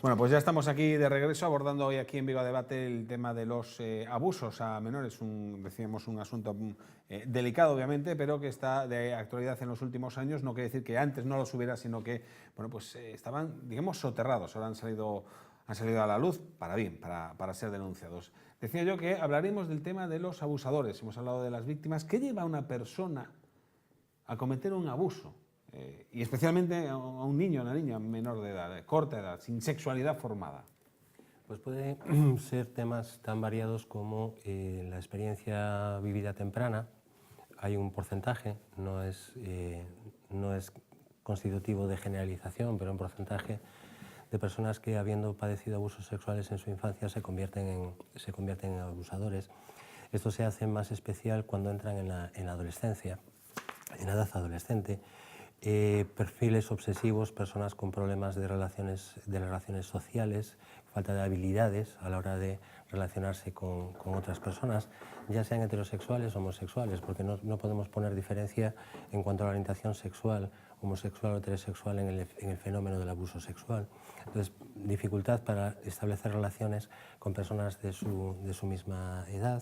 Bueno, pues ya estamos aquí de regreso abordando hoy aquí en Vigo Debate el tema de los abusos a menores, decíamos un asunto delicado obviamente, pero que está de actualidad en los últimos años. No quiere decir que antes no los hubiera, sino que bueno, pues estaban, digamos, soterrados, ahora han salido a la luz para bien, para ser denunciados. Decía yo que hablaremos del tema de los abusadores, hemos hablado de las víctimas. ¿Qué lleva a una persona a cometer un abuso? Y especialmente a un niño o una niña menor de edad, de corta edad, sin sexualidad formada. Pues puede ser temas tan variados como la experiencia vivida temprana. Hay un porcentaje, no es constitutivo de generalización, pero un porcentaje de personas que, habiendo padecido abusos sexuales en su infancia, se convierten en abusadores. Esto se hace más especial cuando entran en la adolescencia, en la edad adolescente. Perfiles obsesivos, personas con problemas de relaciones sociales, falta de habilidades a la hora de relacionarse con otras personas, ya sean heterosexuales o homosexuales, porque no podemos poner diferencia en cuanto a la orientación sexual, homosexual o heterosexual en el fenómeno del abuso sexual. Entonces, dificultad para establecer relaciones con personas de su misma edad.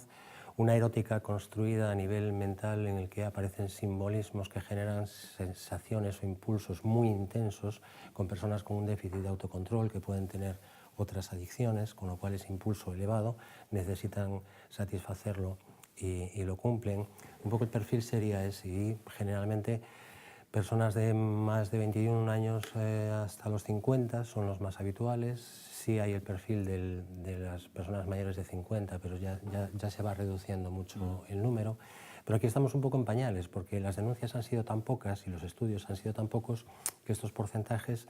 Una erótica construida a nivel mental en el que aparecen simbolismos que generan sensaciones o impulsos muy intensos con personas con un déficit de autocontrol que pueden tener otras adicciones, con lo cual ese impulso elevado necesitan satisfacerlo y lo cumplen. Un poco el perfil sería ese y generalmente personas de más de 21 años hasta los 50 son los más habituales. Sí hay el perfil de las personas mayores de 50, pero ya se va reduciendo mucho el número. Pero aquí estamos un poco en pañales, porque las denuncias han sido tan pocas y los estudios han sido tan pocos que estos porcentajes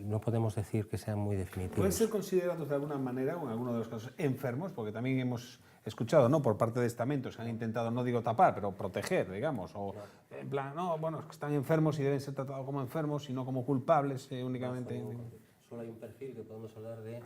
no podemos decir que sean muy definitivos. ¿Pueden ser considerados de alguna manera, o en alguno de los casos, enfermos? Porque también hemos escuchado, ¿no?, por parte de estamentos que han intentado, no digo tapar, pero proteger, digamos, o en plan, no, bueno, es que están enfermos y deben ser tratados como enfermos y no como culpables únicamente. Solo hay un perfil que podemos hablar de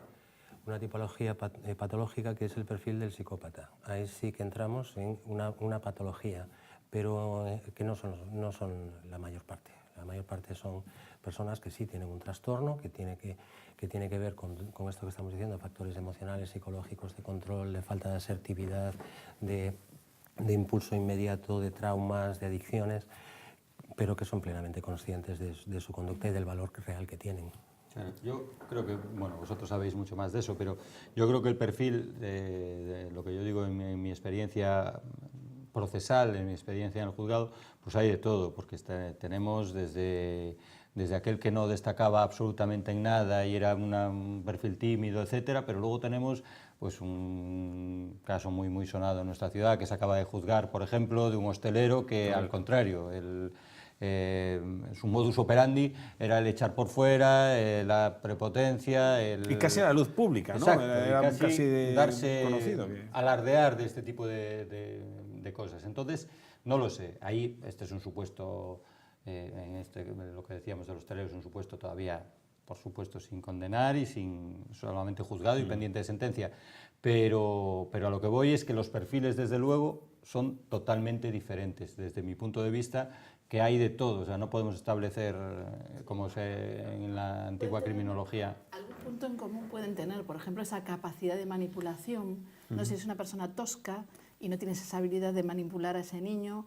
una tipología patológica, que es el perfil del psicópata. Ahí sí que entramos en una patología, pero que no son la mayor parte. La mayor parte son personas que sí tienen un trastorno, que tiene que ver con esto que estamos diciendo, factores emocionales, psicológicos, de control, de falta de asertividad, de impulso inmediato, de traumas, de adicciones, pero que son plenamente conscientes de su conducta y del valor real que tienen. Yo creo que, bueno, vosotros sabéis mucho más de eso, pero yo creo que el perfil de lo que yo digo en mi experiencia procesal, en mi experiencia en el juzgado, pues hay de todo, porque tenemos desde aquel que no destacaba absolutamente en nada y era un perfil tímido, etcétera, pero luego tenemos pues un caso muy sonado en nuestra ciudad que se acaba de juzgar, por ejemplo, de un hostelero que, al contrario, su modus operandi era el echar por fuera, la prepotencia, y casi a la luz pública, ¿no? Exacto, Era casi darse, conocido. alardear de este tipo de cosas. Entonces, no lo sé. Ahí, este es un supuesto, lo que decíamos de los hosteleros, un supuesto todavía, por supuesto, sin condenar y sin solamente juzgado y pendiente de sentencia. Pero a lo que voy es que los perfiles, desde luego, son totalmente diferentes. Desde mi punto de vista, que hay de todo, o sea, no podemos establecer, como en la antigua criminología. ¿Algún punto en común pueden tener? Por ejemplo, esa capacidad de manipulación. No sé si es una persona tosca y no tienes esa habilidad de manipular a ese niño.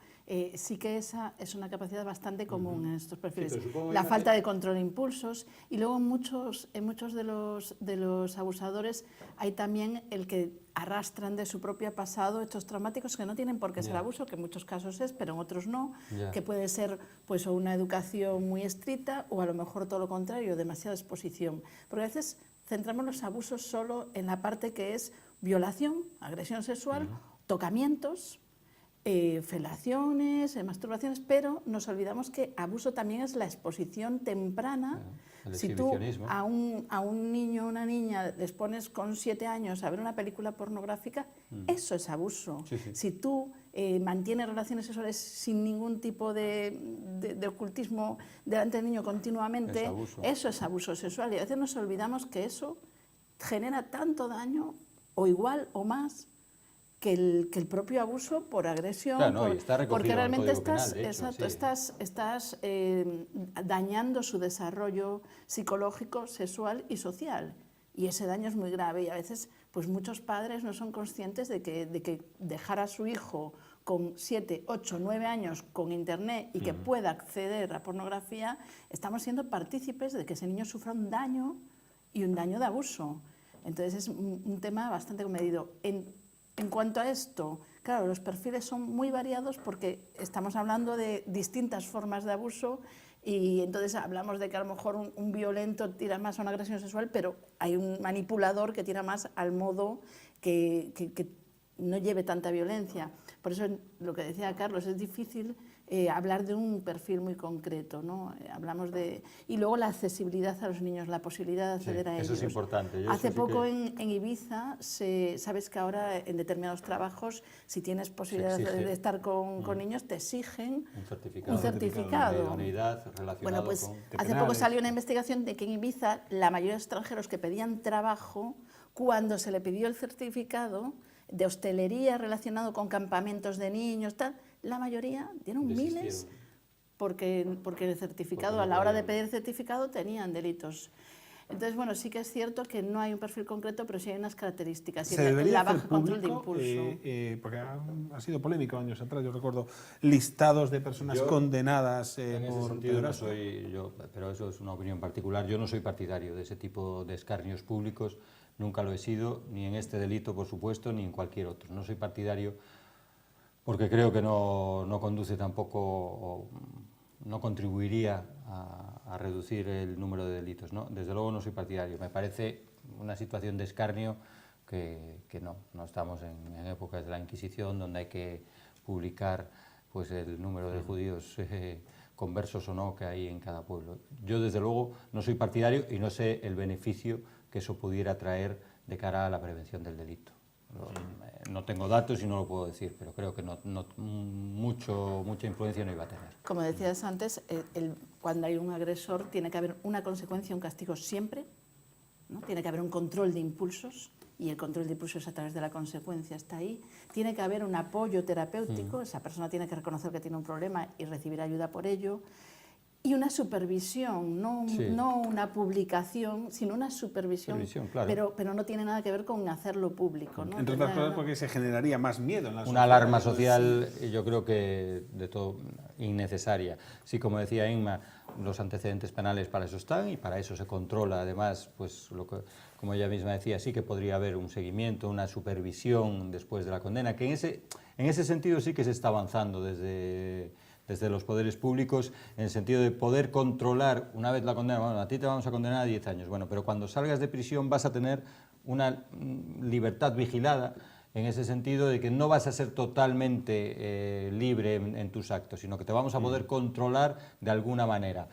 Sí que esa es una capacidad bastante común en estos perfiles. Sí, la falta de control de impulsos. Y luego en muchos de los abusadores hay también el que arrastran de su propio pasado hechos traumáticos que no tienen por qué ser abuso, que en muchos casos es, pero en otros no, que puede ser pues o una educación muy estricta o a lo mejor todo lo contrario, demasiada exposición. Porque a veces centramos los abusos solo en la parte que es violación, agresión sexual, tocamientos, felaciones, masturbaciones, pero nos olvidamos que abuso también es la exposición temprana. Si tú a un niño o una niña les pones con 7 años a ver una película pornográfica, eso es abuso. Sí. Si tú mantienes relaciones sexuales sin ningún tipo de ocultismo delante del niño continuamente, eso es abuso sexual. Y a veces nos olvidamos que eso genera tanto daño, o igual o más, que el propio abuso por agresión, Claro, no, y está recogido porque en el realmente Código Penal, estás, de hecho, exacto, sí. estás dañando su desarrollo psicológico, sexual y social. Y ese daño es muy grave y a veces pues muchos padres no son conscientes de que dejar a su hijo con 7, 8, 9 años con internet y que pueda acceder a pornografía, estamos siendo partícipes de que ese niño sufra un daño y un daño de abuso. Entonces es un tema bastante comedido. En cuanto a esto, claro, los perfiles son muy variados porque estamos hablando de distintas formas de abuso y entonces hablamos de que a lo mejor un violento tira más a una agresión sexual, pero hay un manipulador que tira más al modo que no lleve tanta violencia. Por eso lo que decía Carlos, es difícil hablar de un perfil muy concreto, ¿no? Hablamos de... Y luego la accesibilidad a los niños, la posibilidad de acceder a ellos. Eso es importante. Hace poco en Ibiza, sabes que ahora en determinados trabajos, si tienes posibilidad de estar con niños, te exigen un certificado. De idoneidad relacionado bueno, pues con... hace poco salió una investigación de que en Ibiza la mayoría de extranjeros que pedían trabajo, cuando se le pidió el certificado de hostelería relacionado con campamentos de niños, tal, la mayoría dieron miles porque el certificado, a la hora de pedir el certificado, tenían delitos. Entonces, bueno, sí que es cierto que no hay un perfil concreto, pero sí hay unas características. Se debería la hacer baja control de público, impulso. porque ha sido polémico años atrás, yo recuerdo listados de personas condenadas en ese por sentido no pederastia. soy yo, pero eso es una opinión particular. Yo no soy partidario de ese tipo de escarnios públicos, nunca lo he sido, ni en este delito, por supuesto, ni en cualquier otro. No soy partidario porque creo que no conduce tampoco, o no contribuiría a reducir el número de delitos, ¿no? Desde luego no soy partidario. Me parece una situación de escarnio que no estamos en épocas de la Inquisición, donde hay que publicar pues el número de judíos conversos o no que hay en cada pueblo. Yo desde luego no soy partidario y no sé el beneficio que eso pudiera traer de cara a la prevención del delito. No tengo datos y no lo puedo decir, pero creo que mucha influencia no iba a tener. Como decías antes, cuando hay un agresor tiene que haber una consecuencia, un castigo siempre, ¿no? Tiene que haber un control de impulsos y el control de impulsos a través de la consecuencia está ahí. Tiene que haber un apoyo terapéutico, esa persona tiene que reconocer que tiene un problema y recibir ayuda por ello. Y una supervisión, no una publicación, sino una supervisión, claro. pero no tiene nada que ver con hacerlo público, ¿no? Entre otras cosas porque se generaría más miedo en la sociedad. Una alarma social, yo creo que de todo innecesaria. Sí, como decía Inma, los antecedentes penales para eso están y para eso se controla. Además, pues como ella misma decía, sí que podría haber un seguimiento, una supervisión después de la condena, que en ese sentido sí que se está avanzando desde los poderes públicos, en el sentido de poder controlar, una vez la condena, bueno, a ti te vamos a condenar a 10 años, bueno, pero cuando salgas de prisión vas a tener una libertad vigilada, en ese sentido de que no vas a ser totalmente libre en tus actos, sino que te vamos a poder controlar de alguna manera,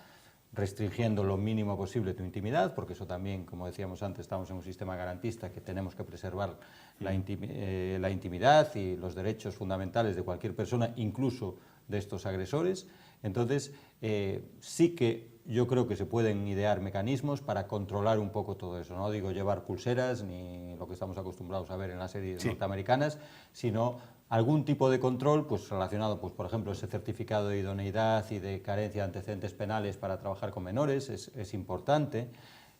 restringiendo lo mínimo posible tu intimidad, porque eso también, como decíamos antes, estamos en un sistema garantista que tenemos que preservar la intimidad y los derechos fundamentales de cualquier persona, incluso de estos agresores. Entonces, sí que yo creo que se pueden idear mecanismos para controlar un poco todo eso. No digo llevar pulseras ni lo que estamos acostumbrados a ver en las series norteamericanas, sino algún tipo de control pues, relacionado, pues, por ejemplo, ese certificado de idoneidad y de carencia de antecedentes penales para trabajar con menores es importante.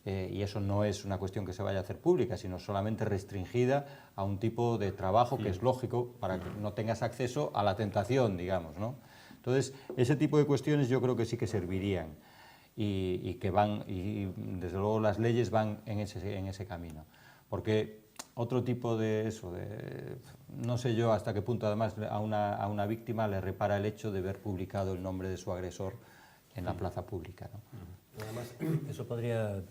Y eso no es una cuestión que se vaya a hacer pública, sino solamente restringida a un tipo de trabajo que es lógico para que no tengas acceso a la tentación, digamos, ¿no? Entonces, ese tipo de cuestiones yo creo que sí que servirían y que van, y desde luego las leyes van en ese camino. Porque otro tipo de eso, no sé yo hasta qué punto además a una víctima le repara el hecho de ver publicado el nombre de su agresor en la plaza pública, ¿no? Además, eso podría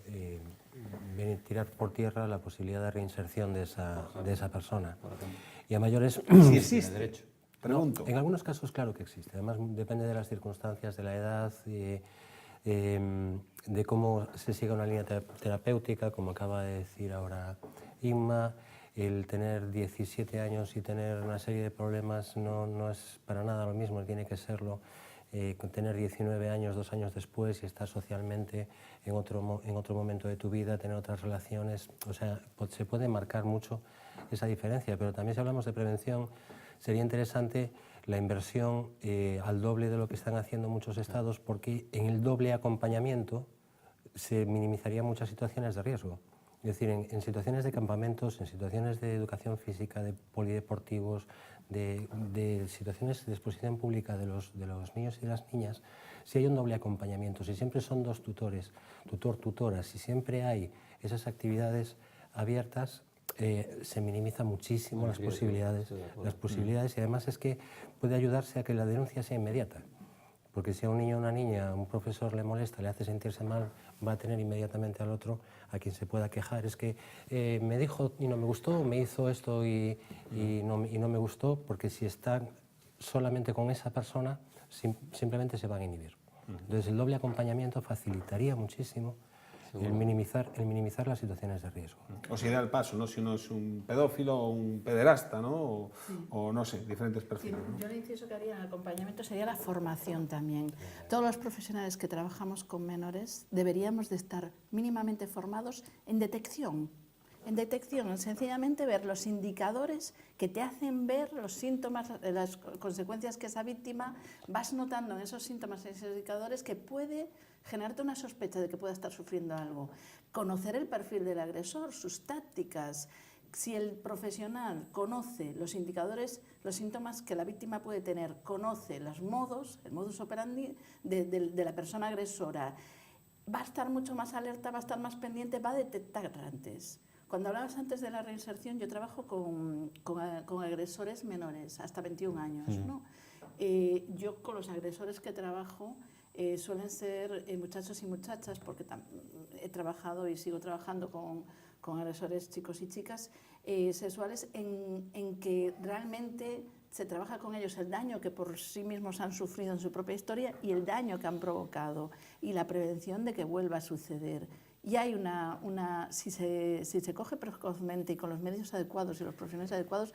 tirar por tierra la posibilidad de reinserción de esa persona. Y a mayores... Si existe, derecho. Pregunto. No, en algunos casos claro que existe. Además depende de las circunstancias, de la edad, de cómo se siga una línea terapéutica, como acaba de decir ahora Inma. El tener 17 años y tener una serie de problemas no es para nada lo mismo, tiene que serlo tener 19 años 2 años después y estar socialmente en otro momento de tu vida, tener otras relaciones, o sea, se puede marcar mucho esa diferencia, pero también si hablamos de prevención, sería interesante la inversión al doble de lo que están haciendo muchos estados, porque en el doble acompañamiento se minimizarían muchas situaciones de riesgo. Es decir, en situaciones de campamentos, en situaciones de educación física, de polideportivos, de situaciones de exposición pública de los niños y de las niñas, si hay un doble acompañamiento, si siempre son 2 tutores, tutor-tutora, si siempre hay esas actividades abiertas, se minimiza muchísimo las posibilidades y además es que puede ayudarse a que la denuncia sea inmediata. Porque si a un niño o una niña un profesor le molesta, le hace sentirse mal, va a tener inmediatamente al otro a quien se pueda quejar. Es que me dijo y no me gustó, me hizo esto y no me gustó, porque si están solamente con esa persona, simplemente se van a inhibir. Entonces el doble acompañamiento facilitaría muchísimo el minimizar las situaciones de riesgo. O si da el paso, ¿no? Si uno es un pedófilo o un pederasta, ¿no? O no sé, diferentes perfiles. Sí, ¿no? yo el inciso que haría en el acompañamiento sería la formación también. Todos los profesionales que trabajamos con menores deberíamos de estar mínimamente formados en detección. En detección, sencillamente ver los indicadores que te hacen ver los síntomas, las consecuencias que esa víctima, vas notando en esos síntomas, en esos indicadores, que puede generarte una sospecha de que pueda estar sufriendo algo. Conocer el perfil del agresor, sus tácticas. Si el profesional conoce los indicadores, los síntomas que la víctima puede tener, conoce los modos, el modus operandi de la persona agresora, va a estar mucho más alerta, va a estar más pendiente, va a detectar antes. Cuando hablabas antes de la reinserción, yo trabajo con agresores menores, hasta 21 años, ¿no? Yo con los agresores que trabajo suelen ser muchachos y muchachas, porque he trabajado y sigo trabajando con agresores chicos y chicas sexuales en que realmente se trabaja con ellos el daño que por sí mismos han sufrido en su propia historia y el daño que han provocado y la prevención de que vuelva a suceder. Y hay si se coge precozmente y con los medios adecuados y los profesionales adecuados,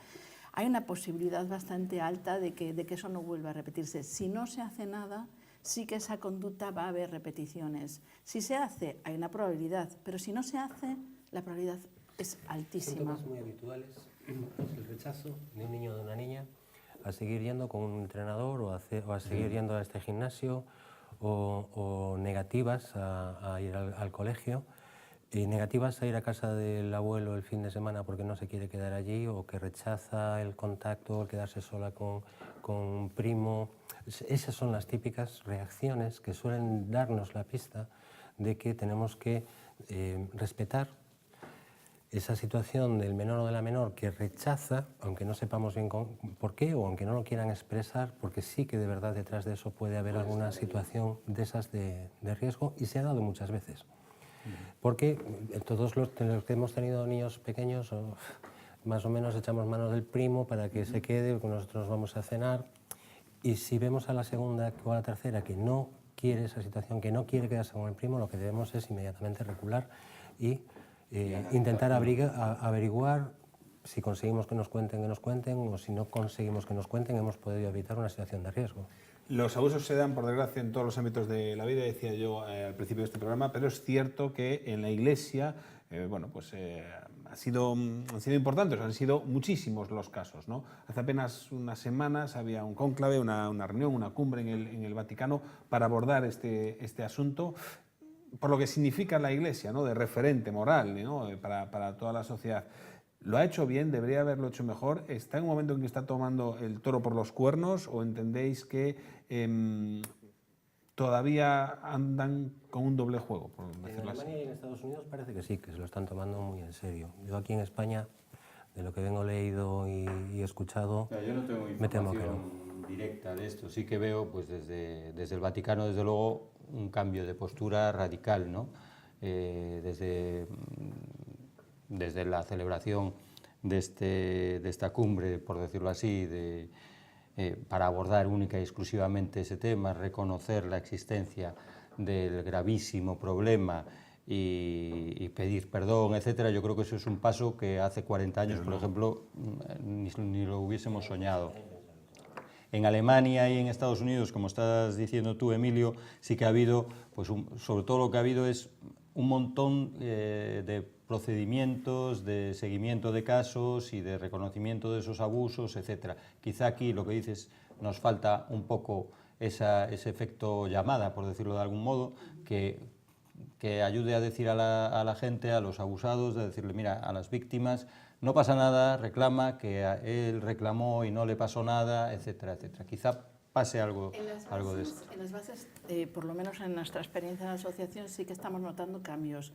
hay una posibilidad bastante alta de que eso no vuelva a repetirse. Si no se hace nada, sí que esa conducta va a haber repeticiones. Si se hace, hay una probabilidad, pero si no se hace, la probabilidad es altísima. Síntomas muy habituales es el rechazo de un niño o de una niña a seguir yendo con un entrenador o a seguir yendo a este gimnasio, o negativas a ir al colegio, y negativas a ir a casa del abuelo el fin de semana porque no se quiere quedar allí, o que rechaza el contacto, el quedarse sola con un primo. Esas son las típicas reacciones que suelen darnos la pista de que tenemos que respetar esa situación del menor o de la menor que rechaza, aunque no sepamos bien por qué o aunque no lo quieran expresar, porque sí que de verdad detrás de eso puede haber alguna situación de esas de riesgo, y se ha dado muchas veces. Porque todos los que hemos tenido niños pequeños, más o menos echamos mano del primo para que se quede, porque nosotros vamos a cenar, y si vemos a la segunda o a la tercera que no quiere esa situación, que no quiere quedarse con el primo, lo que debemos es inmediatamente recular y intentar averiguar si conseguimos que nos cuenten, o si no conseguimos que nos cuenten, hemos podido evitar una situación de riesgo. Los abusos se dan, por desgracia, en todos los ámbitos de la vida, decía yo al principio de este programa, pero es cierto que en la Iglesia han sido importantes, han sido muchísimos los casos, ¿no? Hace apenas unas semanas había un cónclave, una reunión, una cumbre en el Vaticano para abordar este asunto, por lo que significa la Iglesia, ¿no? De referente moral, ¿no? para toda la sociedad. ¿Lo ha hecho bien? ¿Debería haberlo hecho mejor? ¿Está en un momento en que está tomando el toro por los cuernos o entendéis que todavía andan con un doble juego, por decirlo así? En Alemania y en Estados Unidos parece que sí, que se lo están tomando muy en serio. Yo aquí en España, de lo que vengo leído y escuchado, yo no tengo me temo que no. información directa de esto. Sí que veo, pues desde el Vaticano, desde luego, un cambio de postura radical, ¿no? Desde la celebración de esta cumbre, por decirlo así, para abordar única y exclusivamente ese tema, reconocer la existencia del gravísimo problema y pedir perdón, etcétera. Yo creo que eso es un paso que hace 40 años, por ejemplo, ni lo hubiésemos soñado. En Alemania y en Estados Unidos, como estás diciendo tú, Emilio, sí que ha habido, pues sobre todo lo que ha habido es un montón de procedimientos de seguimiento de casos y de reconocimiento de esos abusos, etcétera. Quizá aquí lo que dices, nos falta un poco ese efecto llamada, por decirlo de algún modo, que ayude a decir a la gente, a los abusados, de decirle, mira, a las víctimas, no pasa nada, reclama, que él reclamó y no le pasó nada, etcétera, etcétera. Quizá pase algo de esto. En las bases, por lo menos en nuestra experiencia en la asociación, sí que estamos notando cambios.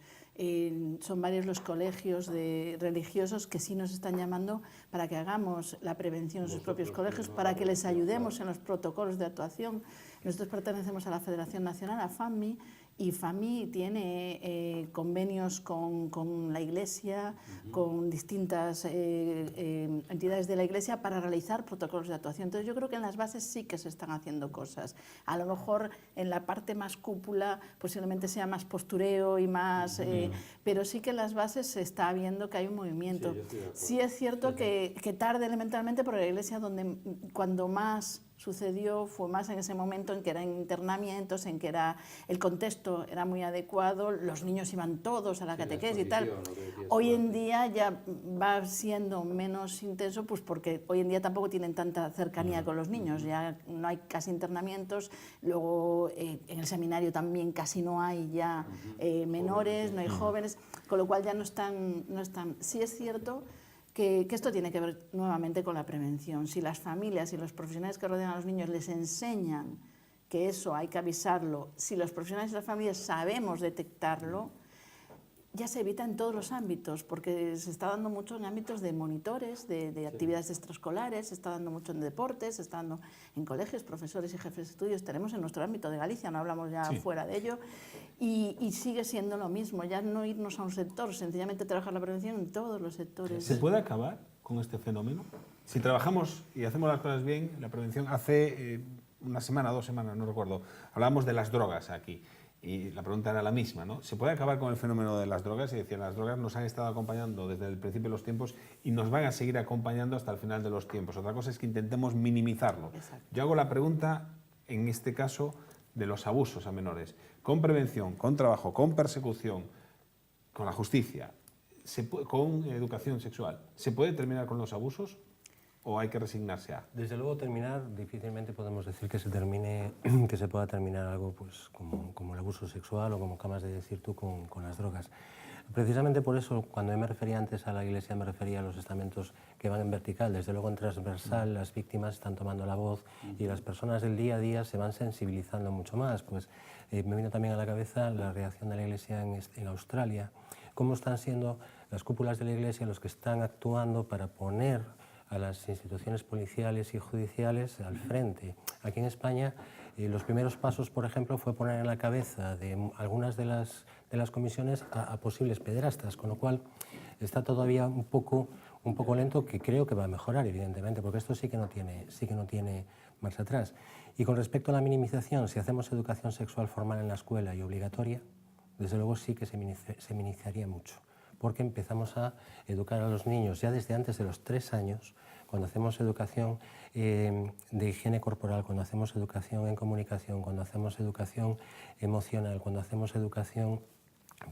Son varios los colegios religiosos que sí nos están llamando para que hagamos la prevención en sus propios colegios, para que les ayudemos en los protocolos de actuación. Nosotros pertenecemos a la Federación Nacional, a FAMI, y FAMI tiene convenios con la Iglesia, con distintas entidades de la Iglesia para realizar protocolos de actuación. Entonces yo creo que en las bases sí que se están haciendo cosas. A lo mejor en la parte más cúpula posiblemente sea más postureo y más... pero sí que en las bases se está viendo que hay un movimiento. Sí es cierto que tarde elementalmente, porque la Iglesia cuando más sucedió fue más en ese momento en que eran internamientos, en que el contexto era muy adecuado, los niños iban todos a la catequesis y tal. Hoy en día ya va siendo menos intenso, pues porque hoy en día tampoco tienen tanta cercanía con los niños, ya no hay casi internamientos, luego en el seminario también casi no hay ya menores, no hay jóvenes, con lo cual ya no están. Sí es cierto que esto tiene que ver nuevamente con la prevención. Si las familias y los profesionales que rodean a los niños les enseñan que eso hay que avisarlo, si los profesionales y las familias sabemos detectarlo, ya se evita en todos los ámbitos, porque se está dando mucho en ámbitos de monitores, de actividades extraescolares, se está dando mucho en deportes, se está dando en colegios, profesores y jefes de estudios. Tenemos en nuestro ámbito de Galicia, no hablamos ya fuera de ello, y sigue siendo lo mismo, ya no irnos a un sector, sencillamente trabajar la prevención en todos los sectores. ¿Se puede acabar con este fenómeno? Si trabajamos y hacemos las cosas bien, la prevención, hace una semana, 2 semanas, no recuerdo, hablábamos de las drogas aquí. Y la pregunta era la misma, ¿no? ¿Se puede acabar con el fenómeno de las drogas? Y decían, las drogas nos han estado acompañando desde el principio de los tiempos y nos van a seguir acompañando hasta el final de los tiempos. Otra cosa es que intentemos minimizarlo. Exacto. Yo hago la pregunta, en este caso, de los abusos a menores. Con prevención, con trabajo, con persecución, con la justicia, con educación sexual, ¿se puede terminar con los abusos o hay que resignarse a? Desde luego terminar, difícilmente podemos decir que se pueda terminar algo pues, como el abuso sexual o como acabas de decir tú con las drogas. Precisamente por eso, cuando yo me refería antes a la Iglesia, me refería a los estamentos que van en vertical. Desde luego en transversal las víctimas están tomando la voz y las personas del día a día se van sensibilizando mucho más. Pues me vino también a la cabeza la reacción de la Iglesia en Australia, cómo están siendo las cúpulas de la Iglesia los que están actuando para poner a las instituciones policiales y judiciales al frente. Aquí en España los primeros pasos, por ejemplo, fue poner en la cabeza de algunas de las comisiones a posibles pederastas, con lo cual está todavía un poco lento, que creo que va a mejorar, evidentemente, porque esto sí que no tiene marcha atrás. Y con respecto a la minimización, si hacemos educación sexual formal en la escuela y obligatoria, desde luego sí que se minimizaría mucho, porque empezamos a educar a los niños ya desde antes de los 3 años, cuando hacemos educación de higiene corporal, cuando hacemos educación en comunicación, cuando hacemos educación emocional, cuando hacemos educación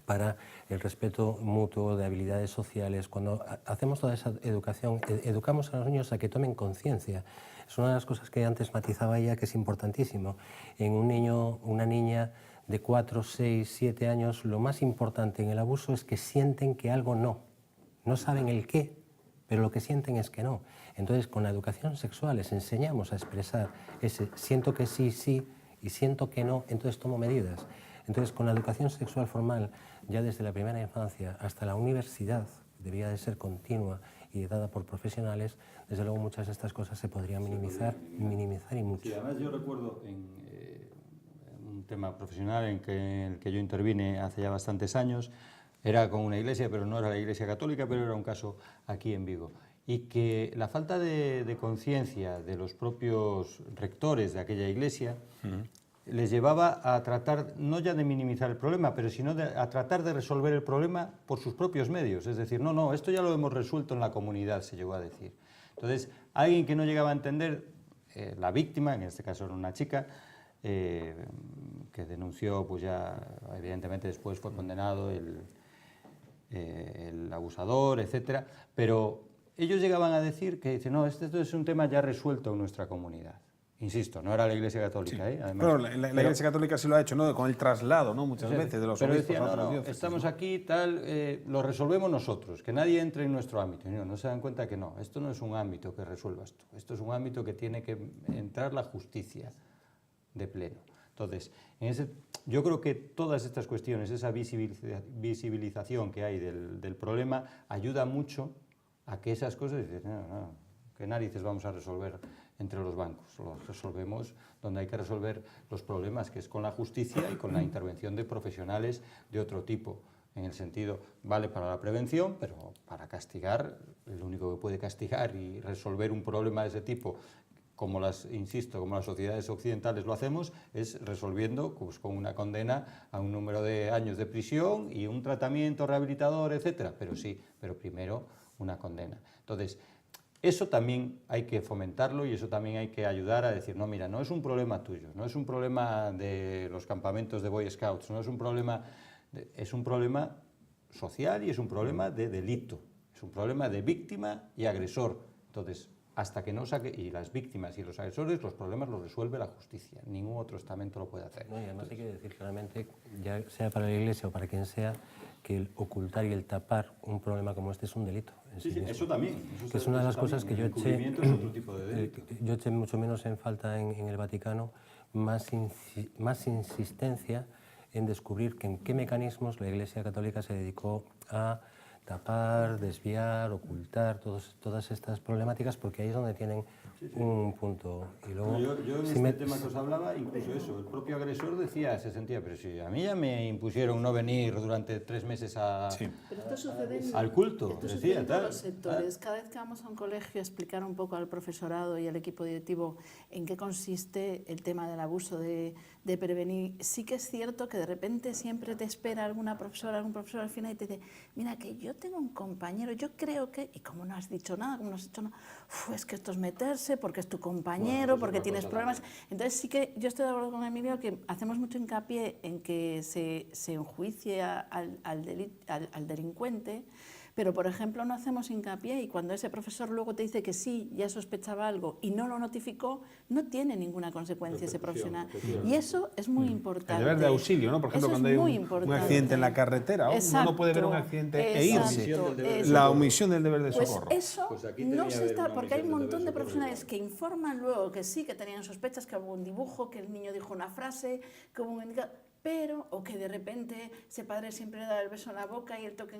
para el respeto mutuo de habilidades sociales, cuando hacemos toda esa educación, educamos a los niños a que tomen conciencia. Es una de las cosas que antes matizaba ella, que es importantísimo. En un niño, una niña de 4, 6, 7 años, lo más importante en el abuso es que sienten que algo no saben el qué, pero lo que sienten es que no. Entonces, con la educación sexual les enseñamos a expresar ese siento que sí, sí, y siento que no, entonces tomo medidas. Entonces, con la educación sexual formal, ya desde la primera infancia hasta la universidad, debía de ser continua y dada por profesionales, desde luego muchas de estas cosas se podrían minimizar y mucho. Sí, además yo recuerdo en un tema profesional en el que yo intervine hace ya bastantes años, era con una iglesia, pero no era la Iglesia Católica, pero era un caso aquí en Vigo. Y que la falta de conciencia de los propios rectores de aquella iglesia les llevaba a tratar, no ya de minimizar el problema, pero sino a tratar de resolver el problema por sus propios medios. Es decir, no, esto ya lo hemos resuelto en la comunidad, se llegó a decir. Entonces, alguien que no llegaba a entender la víctima, en este caso era una chica, que denunció, pues ya evidentemente después fue condenado el abusador, etcétera, pero ellos llegaban a decir que dicen, no, esto es un tema ya resuelto en nuestra comunidad. Insisto, no era la Iglesia Católica, Sí. además. Pero la Iglesia Católica sí lo ha hecho, ¿no? Con el traslado, ¿no? Muchas veces de los pero obispos decía, a otras no, diócesis, estamos ¿no? aquí, tal, lo resolvemos nosotros, que nadie entre en nuestro ámbito. Y no se dan cuenta que no, esto no es un ámbito que resuelvas tú, esto es un ámbito que tiene que entrar la justicia de pleno. Entonces, yo creo que todas estas cuestiones, esa visibilización que hay del problema, ayuda mucho a que esas cosas, ¿qué narices vamos a resolver entre los bancos? Los resolvemos donde hay que resolver los problemas, que es con la justicia y con la intervención de profesionales de otro tipo. En el sentido, vale para la prevención, pero para castigar, el único que puede castigar y resolver un problema de ese tipo, como insisto, como las sociedades occidentales lo hacemos, es resolviendo pues, con una condena a un número de años de prisión y un tratamiento rehabilitador, etcétera. Pero sí, pero primero una condena. Entonces, eso también hay que fomentarlo y eso también hay que ayudar a decir, no, mira, no es un problema tuyo, no es un problema de los campamentos de Boy Scouts, no es un problema, es un problema social y es un problema de delito, es un problema de víctima y agresor. Entonces, hasta que no saque, y las víctimas y los agresores, los problemas los resuelve la justicia, ningún otro estamento lo puede hacer. No, y además hay que decir claramente, ya sea para la Iglesia o para quien sea, que el ocultar y el tapar un problema como este es un delito. Sí, eso también. Que es una de las cosas que yo eché, es otro tipo de delito. yo eché mucho menos en falta en el Vaticano, más insistencia en descubrir en qué mecanismos la Iglesia Católica se dedicó a tapar, desviar, ocultar todas estas problemáticas, porque ahí es donde tienen un punto. Y luego, yo en este tema que os hablaba, incluso eso, el propio agresor decía, se sentía, pero si a mí ya me impusieron no venir durante 3 meses Pero esto sucede al culto, esto decía, sucede en todos tal, los sectores. Cada vez que vamos a un colegio a explicar un poco al profesorado y al equipo directivo en qué consiste el tema del abuso, de prevenir, sí que es cierto que de repente siempre te espera alguna profesora, algún profesor al final y te dice, mira que yo tengo un compañero, yo creo que, y como no has dicho nada, como no has dicho nada, es que esto es meterse porque es tu compañero, porque tienes problemas. Entonces sí que yo estoy de acuerdo con Emilio que hacemos mucho hincapié en que se enjuicie al delincuente, pero por ejemplo no hacemos hincapié y cuando ese profesor luego te dice que sí, ya sospechaba algo y no lo notificó, no tiene ninguna consecuencia ese profesional. Y eso es muy importante. El deber de auxilio, ¿no? Por ejemplo, cuando hay un accidente en la carretera, uno no puede ver un accidente e irse. La omisión del deber de socorro. Pues eso no se está, porque hay un montón de profesionales que informan luego que sí, que tenían sospechas, que hubo un dibujo, que el niño dijo una frase, que hubo un indicador, pero, o que de repente ese padre siempre le da el beso en la boca y el toque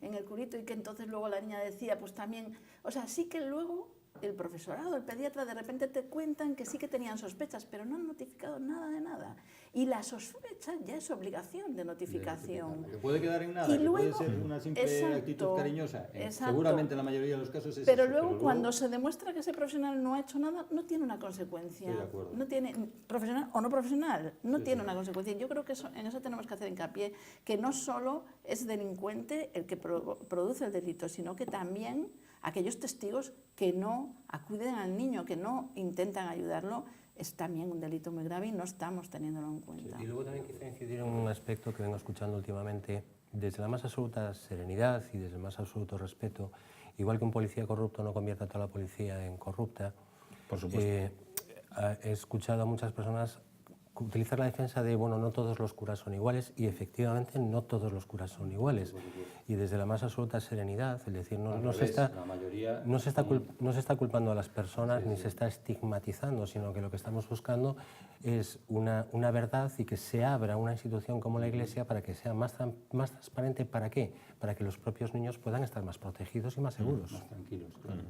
en el culito y que entonces luego la niña decía, pues también, o sea, sí que luego el profesorado, el pediatra, de repente te cuentan que sí que tenían sospechas, pero no han notificado nada de nada. Y la sospecha ya es obligación de notificación. Que puede quedar en nada, y que luego, puede ser una simple actitud cariñosa. Seguramente en la mayoría de los casos es pero eso, luego cuando se demuestra que ese profesional no ha hecho nada, no tiene una consecuencia. Estoy de acuerdo. No tiene, profesional o no profesional, no tiene una consecuencia. Yo creo que en eso tenemos que hacer hincapié, que no solo es delincuente el que produce el delito, sino que también aquellos testigos que no acuden al niño, que no intentan ayudarlo, es también un delito muy grave y no estamos teniéndolo en cuenta. Y luego también quisiera incidir en un aspecto que vengo escuchando últimamente, desde la más absoluta serenidad y desde el más absoluto respeto, igual que un policía corrupto no convierte a toda la policía en corrupta. Por supuesto. He escuchado a muchas personas utilizar la defensa de, bueno, no todos los curas son iguales, y efectivamente no todos los curas son iguales. Y desde la más absoluta serenidad, es decir, no se está culpando a las personas ni se está estigmatizando, sino que lo que estamos buscando es una verdad y que se abra una institución como la Iglesia para que sea más transparente. ¿Para qué? Para que los propios niños puedan estar más protegidos y más seguros. Más tranquilos, claro.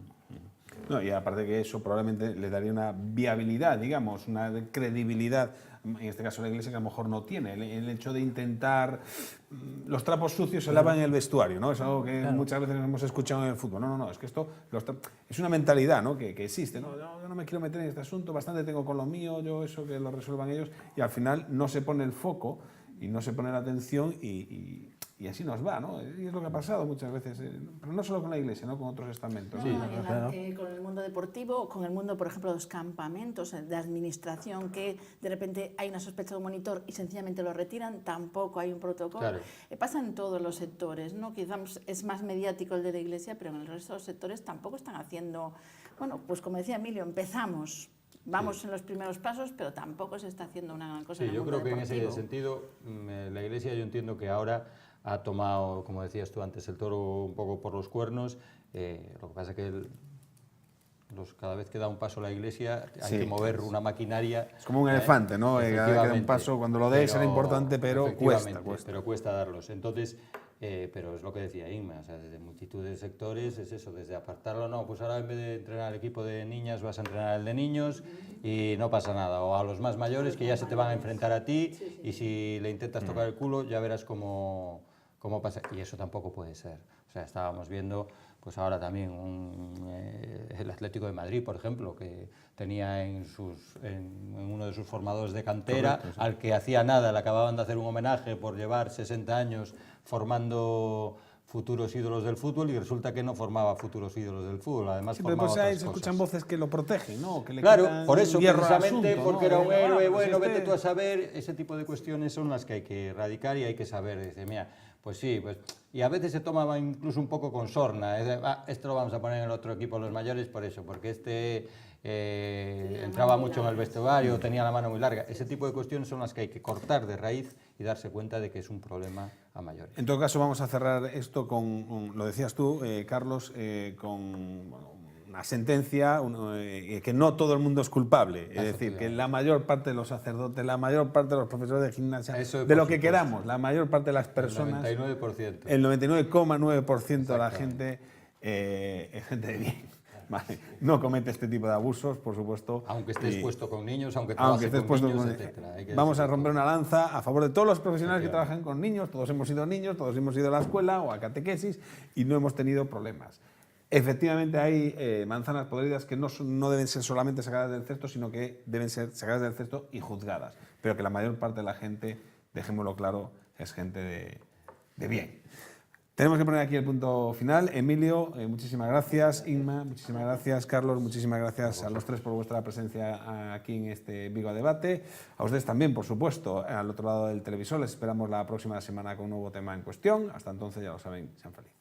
No, y aparte que eso probablemente le daría una viabilidad, digamos, una credibilidad, en este caso la Iglesia, que a lo mejor no tiene. El hecho de intentar... Los trapos sucios se lavan en el vestuario, ¿no? Es algo que muchas veces hemos escuchado en el fútbol. No, es que esto es una mentalidad, ¿no? que existe. ¿No? Yo no me quiero meter en este asunto, bastante tengo con lo mío, yo eso que lo resuelvan ellos, y al final no se pone el foco y no se pone la atención y Y así nos va, ¿no? Y es lo que ha pasado muchas veces, pero no solo con la Iglesia, ¿no? Con otros estamentos. No, con el mundo deportivo, con el mundo, por ejemplo, de los campamentos de administración, que de repente hay una sospecha de un monitor y sencillamente lo retiran, tampoco hay un protocolo. Claro. Pasa en todos los sectores, ¿no? Quizás es más mediático el de la Iglesia, pero en el resto de los sectores tampoco están haciendo... Bueno, pues como decía Emilio, empezamos... Vamos en los primeros pasos, pero tampoco se está haciendo una gran cosa Sí, en el yo mundo creo que en deportivo. ese sentido la Iglesia, yo entiendo que ahora ha tomado, como decías tú antes, el toro un poco por los cuernos. Lo que pasa es que cada vez que da un paso la Iglesia hay que mover una maquinaria. Es como un elefante, ¿no? Cada vez que da un paso, cuando lo des será importante, pero cuesta. Pero cuesta darlos. Entonces, pero es lo que decía Inma, o sea, desde multitud de sectores es eso, desde apartarlo, no, pues ahora en vez de entrenar al equipo de niñas vas a entrenar al de niños y no pasa nada, o a los más mayores que ya se te van a enfrentar a ti y si le intentas tocar el culo ya verás cómo pasa, y eso tampoco puede ser. O sea, estábamos viendo pues ahora también el Atlético de Madrid, por ejemplo, que tenía en uno de sus formadores de cantera, correcto, sí, al que hacía nada, le acababan de hacer un homenaje por llevar 60 años formando futuros ídolos del fútbol y resulta que no formaba futuros ídolos del fútbol, además sí, formaba pero pues ahí otras se escuchan cosas. voces que lo protegen, ¿no? Que le Claro, quitan por eso hierro al precisamente, asunto, porque ¿no? era un héroe, pues bueno, vete tú a saber, ese tipo de cuestiones son las que hay que erradicar y hay que saber, dice, mira, pues sí, pues, y a veces se tomaba incluso un poco con sorna, esto lo vamos a poner en el otro equipo los mayores por eso, porque este entraba mucho en el vestuario, tenía la mano muy larga. Ese tipo de cuestiones son las que hay que cortar de raíz y darse cuenta de que es un problema a mayores. En todo caso, vamos a cerrar esto con lo decías tú, Carlos, con una sentencia que no todo el mundo es culpable. Es decir, que la mayor parte de los sacerdotes, la mayor parte de los profesores de gimnasia, de lo que queramos, la mayor parte de las personas, el 99%. El 99,9% de la gente es gente de bien. Vale. No comete este tipo de abusos, por supuesto. Aunque estés puesto con niños, aunque estés trabajes puesto con niños, con etc. Vamos a romper una lanza a favor de todos los profesionales que trabajan con niños. Todos hemos sido niños, todos hemos ido a la escuela o a catequesis y no hemos tenido problemas. Efectivamente hay manzanas podridas que no deben ser solamente sacadas del cesto, sino que deben ser sacadas del cesto y juzgadas. Pero que la mayor parte de la gente, dejémoslo claro, es gente de bien. Tenemos que poner aquí el punto final. Emilio, muchísimas gracias. Inma, muchísimas gracias. Carlos, muchísimas gracias a los tres por vuestra presencia aquí en este Vigo a Debate. A ustedes también, por supuesto, al otro lado del televisor. Les esperamos la próxima semana con un nuevo tema en cuestión. Hasta entonces, ya lo saben, sean felices.